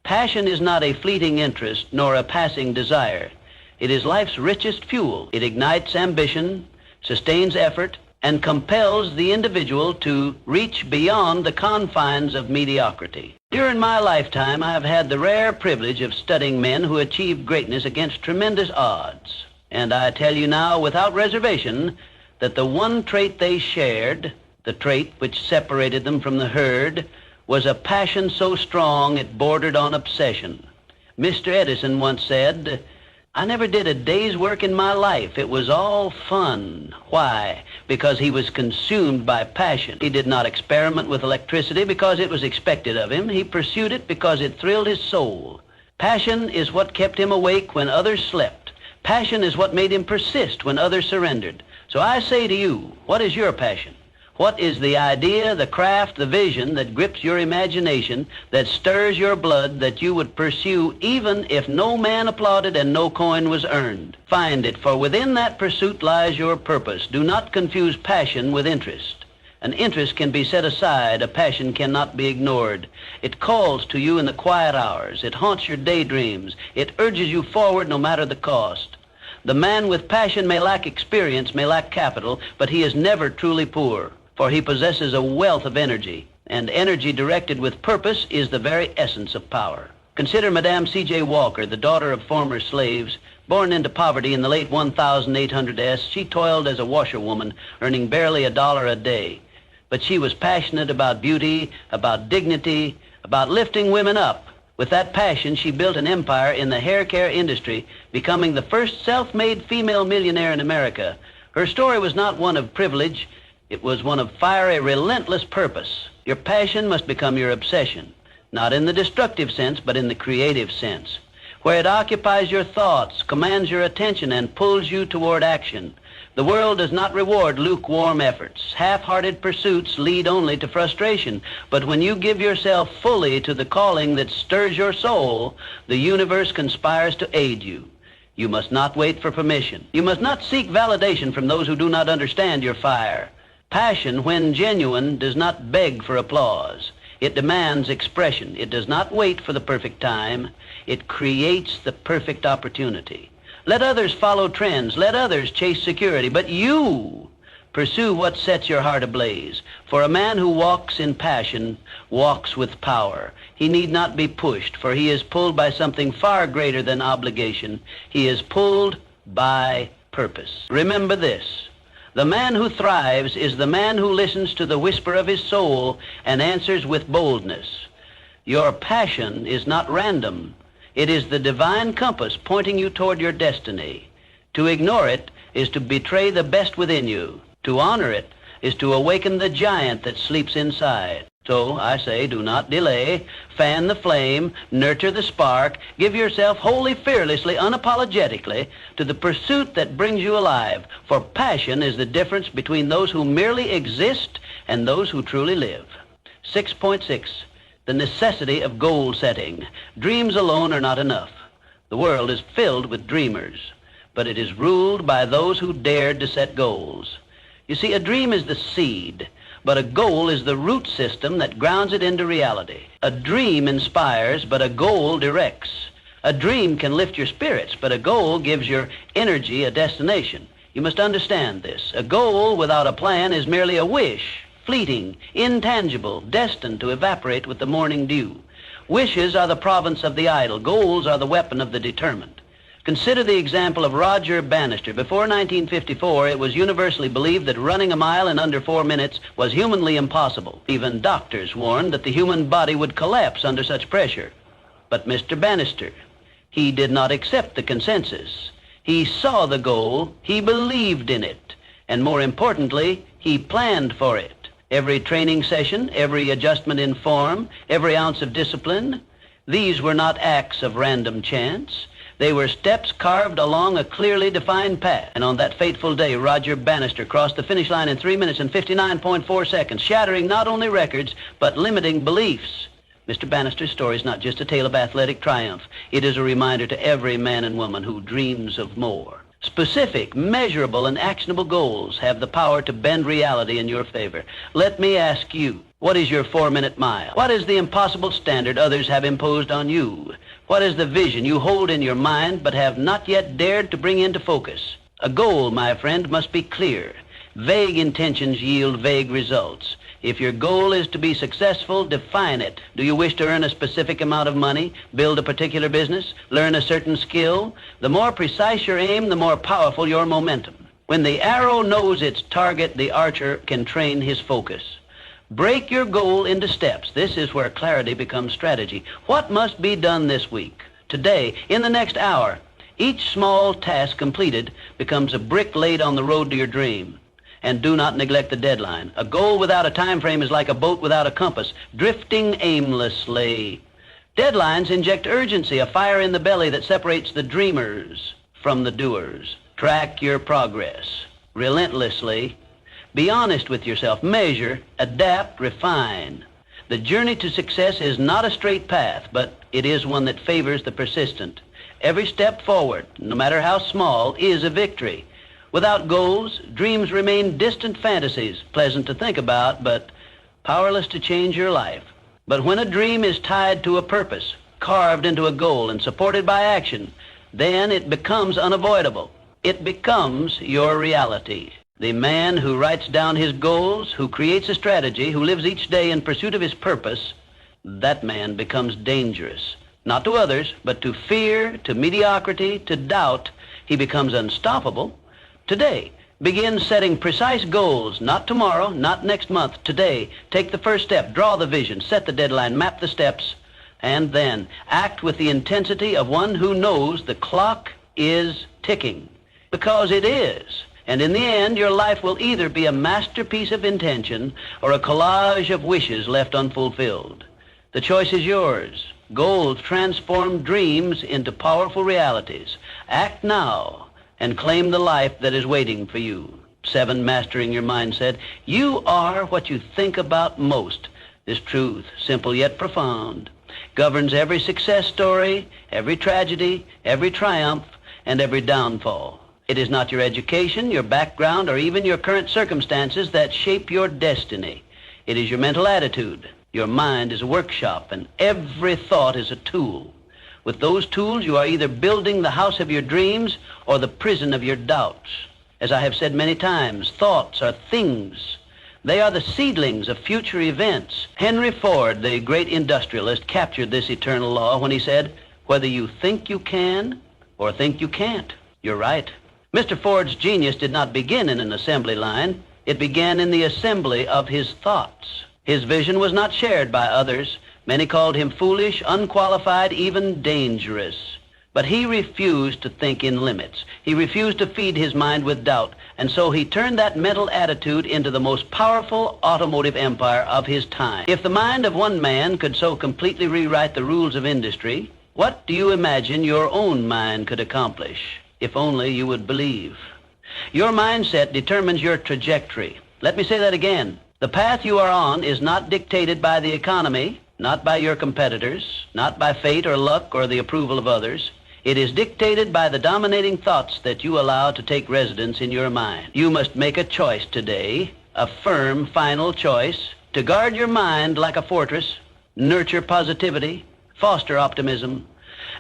Passion is not a fleeting interest, nor a passing desire. It is life's richest fuel. It ignites ambition, sustains effort, and compels the individual to reach beyond the confines of mediocrity. During my lifetime, I have had the rare privilege of studying men who achieved greatness against tremendous odds. And I tell you now, without reservation, that the one trait they shared, the trait which separated them from the herd, was a passion so strong it bordered on obsession. Mr. Edison once said, "I never did a day's work in my life. It was all fun." Why? Because he was consumed by passion. He did not experiment with electricity because it was expected of him. He pursued it because it thrilled his soul. Passion is what kept him awake when others slept. Passion is what made him persist when others surrendered. So I say to you, what is your passion? What is the idea, the craft, the vision that grips your imagination, that stirs your blood, that you would pursue even if no man applauded and no coin was earned? Find it, for within that pursuit lies your purpose. Do not confuse passion with interest. An interest can be set aside. A passion cannot be ignored. It calls to you in the quiet hours. It haunts your daydreams. It urges you forward no matter the cost. The man with passion may lack experience, may lack capital, but he is never truly poor. For he possesses a wealth of energy, and energy directed with purpose is the very essence of power. Consider Madame C.J. Walker, the daughter of former slaves. Born into poverty in the late 1800s, she toiled as a washerwoman, earning barely $1 a day. But she was passionate about beauty, about dignity, about lifting women up. With that passion, she built an empire in the hair care industry, becoming the first self-made female millionaire in America. Her story was not one of privilege. It was one of fiery, relentless purpose. Your passion must become your obsession, not in the destructive sense, but in the creative sense, where it occupies your thoughts, commands your attention, and pulls you toward action. The world does not reward lukewarm efforts. Half-hearted pursuits lead only to frustration. But when you give yourself fully to the calling that stirs your soul, the universe conspires to aid you. You must not wait for permission. You must not seek validation from those who do not understand your fire. Passion, when genuine, does not beg for applause. It demands expression. It does not wait for the perfect time. It creates the perfect opportunity. Let others follow trends. Let others chase security. But you pursue what sets your heart ablaze. For a man who walks in passion walks with power. He need not be pushed, for he is pulled by something far greater than obligation. He is pulled by purpose. Remember this. The man who thrives is the man who listens to the whisper of his soul and answers with boldness. Your passion is not random. It is the divine compass pointing you toward your destiny. To ignore it is to betray the best within you. To honor it is to awaken the giant that sleeps inside. So I say, do not delay. Fan the flame, nurture the spark, give yourself wholly, fearlessly, unapologetically to the pursuit that brings you alive. For passion is the difference between those who merely exist and those who truly live. 6.6. The necessity of goal setting. Dreams alone are not enough. The world is filled with dreamers, but it is ruled by those who dared to set goals. You see, a dream is the seed, but a goal is the root system that grounds it into reality. A dream inspires, but a goal directs. A dream can lift your spirits, but a goal gives your energy a destination. You must understand this. A goal without a plan is merely a wish, fleeting, intangible, destined to evaporate with the morning dew. Wishes are the province of the idle. Goals are the weapon of the determined. Consider the example of Roger Bannister. Before 1954, it was universally believed that running a mile in under 4 minutes was humanly impossible. Even doctors warned that the human body would collapse under such pressure. But Mr. Bannister, he did not accept the consensus. He saw the goal, he believed in it, and more importantly, he planned for it. Every training session, every adjustment in form, every ounce of discipline, these were not acts of random chance. They were steps carved along a clearly defined path. And on that fateful day, Roger Bannister crossed the finish line in 3 minutes and 59.4 seconds, shattering not only records, but limiting beliefs. Mr. Bannister's story is not just a tale of athletic triumph. It is a reminder to every man and woman who dreams of more. Specific, measurable, and actionable goals have the power to bend reality in your favor. Let me ask you, what is your 4-minute mile? What is the impossible standard others have imposed on you? What is the vision you hold in your mind but have not yet dared to bring into focus? A goal, my friend, must be clear. Vague intentions yield vague results. If your goal is to be successful, define it. Do you wish to earn a specific amount of money, build a particular business, learn a certain skill? The more precise your aim, the more powerful your momentum. When the arrow knows its target, the archer can train his focus. Break your goal into steps. This is where clarity becomes strategy. What must be done this week, today, in the next hour? Each small task completed becomes a brick laid on the road to your dream. And do not neglect the deadline. A goal without a time frame is like a boat without a compass, drifting aimlessly. Deadlines inject urgency, a fire in the belly that separates the dreamers from the doers. Track your progress relentlessly. Be honest with yourself. Measure, adapt, refine. The journey to success is not a straight path, but it is one that favors the persistent. Every step forward, no matter how small, is a victory. Without goals, dreams remain distant fantasies, pleasant to think about, but powerless to change your life. But when a dream is tied to a purpose, carved into a goal, and supported by action, then it becomes unavoidable. It becomes your reality. The man who writes down his goals, who creates a strategy, who lives each day in pursuit of his purpose, that man becomes dangerous. Not to others, but to fear, to mediocrity, to doubt. He becomes unstoppable. Today, begin setting precise goals, not tomorrow, not next month, today. Take the first step, draw the vision, set the deadline, map the steps, and then act with the intensity of one who knows the clock is ticking. Because it is. And in the end, your life will either be a masterpiece of intention or a collage of wishes left unfulfilled. The choice is yours. Goals transform dreams into powerful realities. Act now and claim the life that is waiting for you. 7, mastering your mindset. You are what you think about most. This truth, simple yet profound, governs every success story, every tragedy, every triumph, and every downfall. It is not your education, your background, or even your current circumstances that shape your destiny. It is your mental attitude. Your mind is a workshop, and every thought is a tool. With those tools, you are either building the house of your dreams or the prison of your doubts. As I have said many times, thoughts are things. They are the seedlings of future events. Henry Ford, the great industrialist, captured this eternal law when he said, "Whether you think you can or think you can't, you're right." Mr. Ford's genius did not begin in an assembly line. It began in the assembly of his thoughts. His vision was not shared by others. Many called him foolish, unqualified, even dangerous. But he refused to think in limits. He refused to feed his mind with doubt, and so he turned that mental attitude into the most powerful automotive empire of his time. If the mind of one man could so completely rewrite the rules of industry, what do you imagine your own mind could accomplish? If only you would believe. Your mindset determines your trajectory. Let me say that again. The path you are on is not dictated by the economy, not by your competitors, not by fate or luck or the approval of others. It is dictated by the dominating thoughts that you allow to take residence in your mind. You must make a choice today, a firm, final choice, to guard your mind like a fortress, nurture positivity, foster optimism,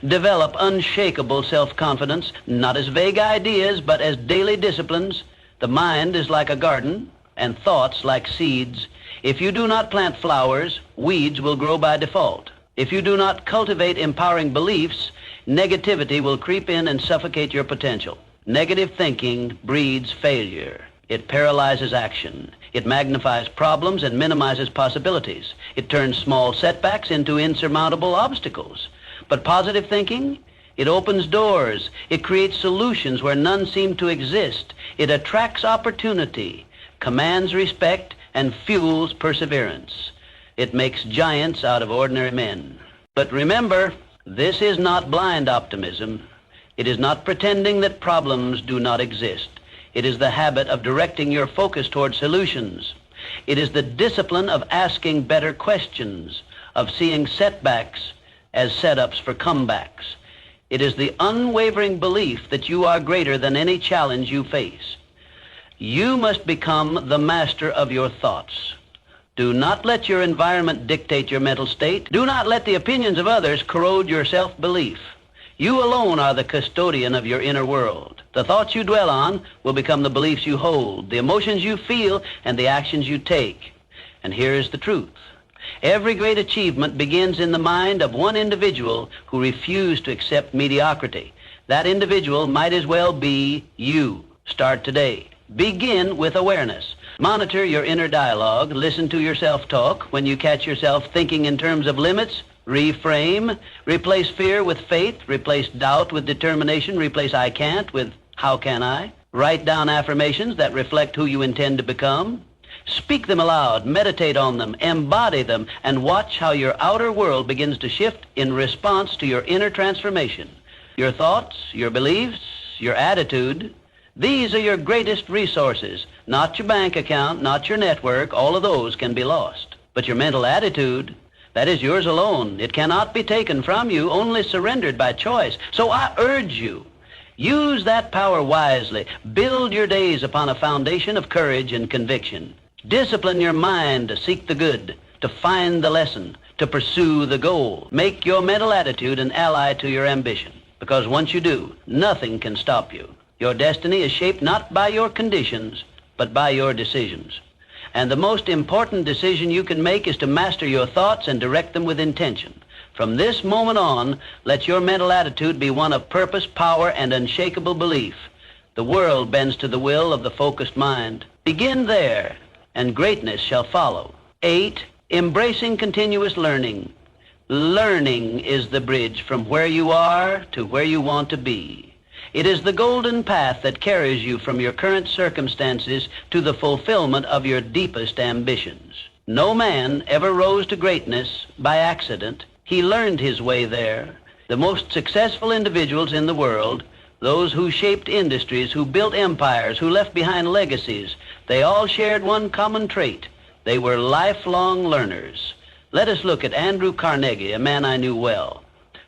develop unshakable self-confidence, not as vague ideas, but as daily disciplines. The mind is like a garden, and thoughts like seeds. If you do not plant flowers, weeds will grow by default. If you do not cultivate empowering beliefs, negativity will creep in and suffocate your potential. Negative thinking breeds failure. It paralyzes action. It magnifies problems and minimizes possibilities. It turns small setbacks into insurmountable obstacles. But positive thinking, it opens doors. It creates solutions where none seem to exist. It attracts opportunity, commands respect, and fuels perseverance. It makes giants out of ordinary men. But remember, this is not blind optimism. It is not pretending that problems do not exist. It is the habit of directing your focus toward solutions. It is the discipline of asking better questions, of seeing setbacks as setups for comebacks. It is the unwavering belief that you are greater than any challenge you face. You must become the master of your thoughts. Do not let your environment dictate your mental state. Do not let the opinions of others corrode your self-belief. You alone are the custodian of your inner world. The thoughts you dwell on will become the beliefs you hold, the emotions you feel, and the actions you take. And here is the truth. Every great achievement begins in the mind of one individual who refused to accept mediocrity. That individual might as well be you. Start today. Begin with awareness. Monitor your inner dialogue. Listen to your self-talk. When you catch yourself thinking in terms of limits, reframe. Replace fear with faith. Replace doubt with determination. Replace I can't with how can I. Write down affirmations that reflect who you intend to become. Speak them aloud, meditate on them, embody them, and watch how your outer world begins to shift in response to your inner transformation. Your thoughts, your beliefs, your attitude, these are your greatest resources. Not your bank account, not your network. All of those can be lost. But your mental attitude, that is yours alone. It cannot be taken from you, only surrendered by choice. So I urge you, use that power wisely. Build your days upon a foundation of courage and conviction. Discipline your mind to seek the good, to find the lesson, to pursue the goal. Make your mental attitude an ally to your ambition, because once you do, nothing can stop you. Your destiny is shaped not by your conditions, but by your decisions. And the most important decision you can make is to master your thoughts and direct them with intention. From this moment on, let your mental attitude be one of purpose, power, and unshakable belief. The world bends to the will of the focused mind. Begin there, and greatness shall follow. 8, embracing continuous learning. Learning is the bridge from where you are to where you want to be. It is the golden path that carries you from your current circumstances to the fulfillment of your deepest ambitions. No man ever rose to greatness by accident. He learned his way there. The most successful individuals in the world, those who shaped industries, who built empires, who left behind legacies, they all shared one common trait. They were lifelong learners. Let us look at Andrew Carnegie, a man I knew well.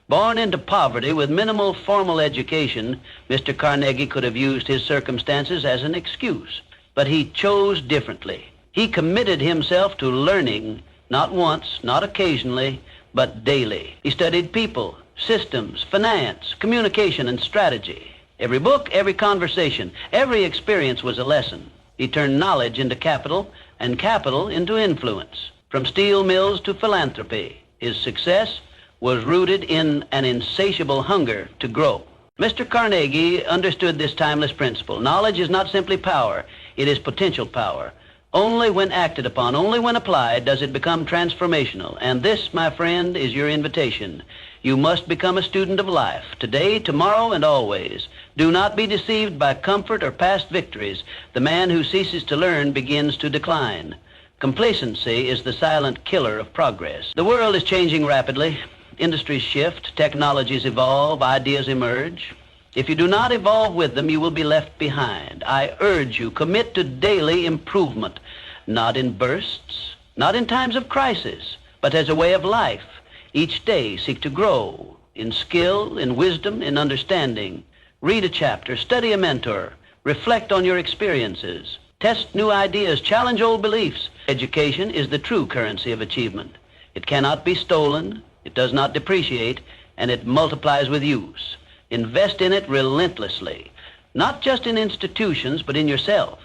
Born into poverty with minimal formal education, Mr. Carnegie could have used his circumstances as an excuse, but he chose differently. He committed himself to learning, not once, not occasionally, but daily. He studied people, systems, finance, communication, and strategy. Every book, every conversation, every experience was a lesson. He turned knowledge into capital and capital into influence. From steel mills to philanthropy, his success was rooted in an insatiable hunger to grow. Mr. Carnegie understood this timeless principle. Knowledge is not simply power, it is potential power. Only when acted upon, only when applied, does it become transformational. And this, my friend, is your invitation. You must become a student of life, today, tomorrow, and always. Do not be deceived by comfort or past victories. The man who ceases to learn begins to decline. Complacency is the silent killer of progress. The world is changing rapidly. Industries shift, technologies evolve, ideas emerge. If you do not evolve with them, you will be left behind. I urge you, commit to daily improvement, not in bursts, not in times of crisis, but as a way of life. Each day seek to grow in skill, in wisdom, in understanding. Read a chapter, study a mentor, reflect on your experiences, test new ideas, challenge old beliefs. Education is the true currency of achievement. It cannot be stolen, it does not depreciate, and it multiplies with use. Invest in it relentlessly, not just in institutions, but in yourself.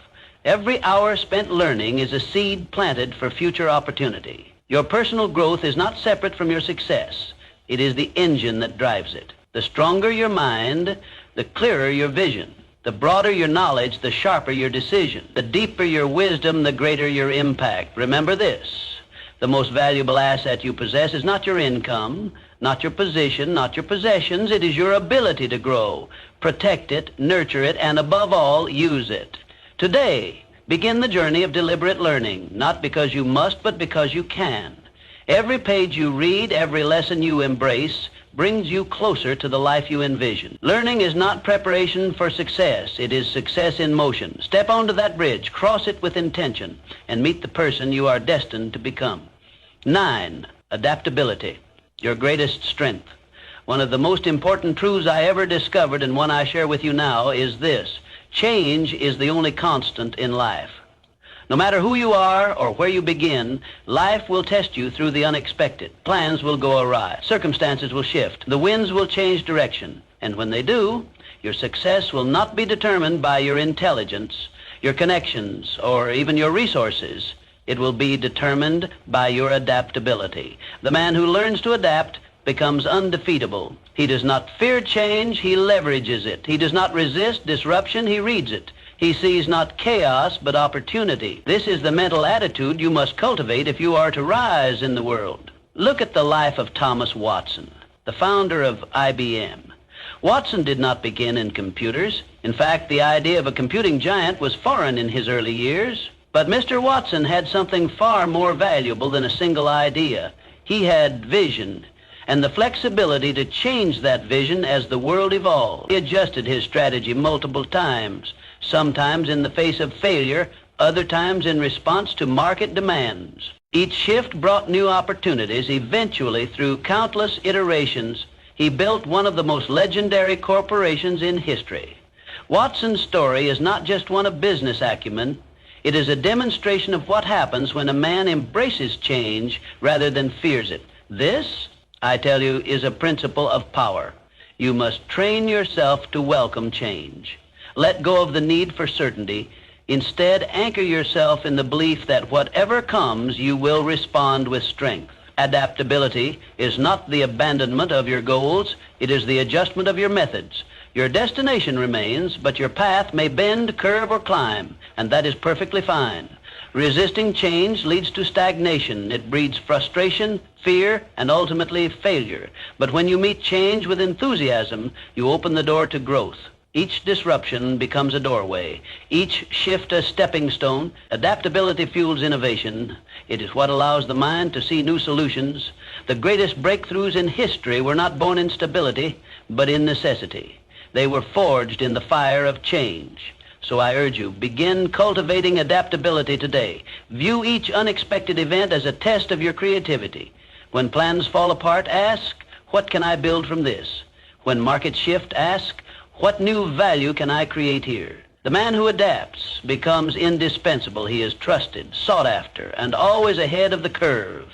Every hour spent learning is a seed planted for future opportunity. Your personal growth is not separate from your success. It is the engine that drives it. The stronger your mind, the clearer your vision. The broader your knowledge, the sharper your decision. The deeper your wisdom, the greater your impact. Remember this. The most valuable asset you possess is not your income, not your position, not your possessions. It is your ability to grow. Protect it, nurture it, and above all, use it. Today, begin the journey of deliberate learning, not because you must, but because you can. Every page you read, every lesson you embrace, brings you closer to the life you envision. Learning is not preparation for success. It is success in motion. Step onto that bridge, cross it with intention, and meet the person you are destined to become. 9, adaptability, your greatest strength. One of the most important truths I ever discovered, and one I share with you now, is this. Change is the only constant in life. No matter who you are or where you begin, life will test you through the unexpected. Plans will go awry. Circumstances will shift. The winds will change direction. And when they do, your success will not be determined by your intelligence, your connections, or even your resources. It will be determined by your adaptability. The man who learns to adapt becomes undefeatable. He does not fear change, he leverages it. He does not resist disruption, he reads it. He sees not chaos, but opportunity. This is the mental attitude you must cultivate if you are to rise in the world. Look at the life of Thomas Watson, the founder of IBM. Watson did not begin in computers. In fact, the idea of a computing giant was foreign in his early years. But Mr. Watson had something far more valuable than a single idea. He had vision, and the flexibility to change that vision as the world evolved. He adjusted his strategy multiple times, sometimes in the face of failure, other times in response to market demands. Each shift brought new opportunities. Eventually, through countless iterations, he built one of the most legendary corporations in history. Watson's story is not just one of business acumen. It is a demonstration of what happens when a man embraces change rather than fears it. This, I tell you, is a principle of power. You must train yourself to welcome change. Let go of the need for certainty. Instead, anchor yourself in the belief that whatever comes, you will respond with strength. Adaptability is not the abandonment of your goals. It is the adjustment of your methods. Your destination remains, but your path may bend, curve, or climb, and that is perfectly fine. Resisting change leads to stagnation. It breeds frustration, fear, and ultimately failure. But when you meet change with enthusiasm, you open the door to growth. Each disruption becomes a doorway. Each shift a stepping stone. Adaptability fuels innovation. It is what allows the mind to see new solutions. The greatest breakthroughs in history were not born in stability, but in necessity. They were forged in the fire of change. So I urge you, begin cultivating adaptability today. View each unexpected event as a test of your creativity. When plans fall apart, ask, what can I build from this? When markets shift, ask, what new value can I create here? The man who adapts becomes indispensable. He is trusted, sought after, and always ahead of the curve.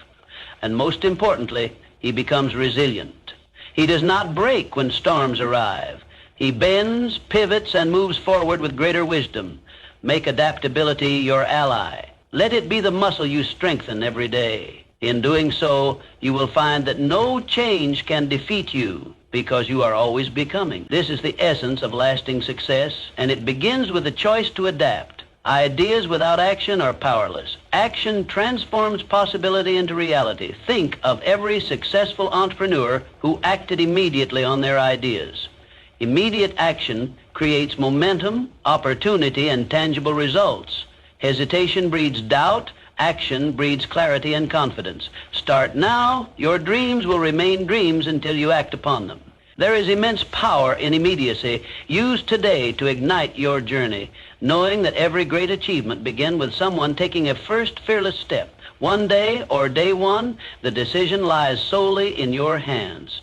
And most importantly, he becomes resilient. He does not break when storms arrive. He bends, pivots, and moves forward with greater wisdom. Make adaptability your ally. Let it be the muscle you strengthen every day. In doing so, you will find that no change can defeat you because you are always becoming. This is the essence of lasting success, and it begins with the choice to adapt. Ideas without action are powerless. Action transforms possibility into reality. Think of every successful entrepreneur who acted immediately on their ideas. Immediate action creates momentum, opportunity, and tangible results. Hesitation breeds doubt. Action breeds clarity and confidence. Start now. Your dreams will remain dreams until you act upon them. There is immense power in immediacy. Use today to ignite your journey, knowing that every great achievement begins with someone taking a first fearless step. One day or day one, the decision lies solely in your hands.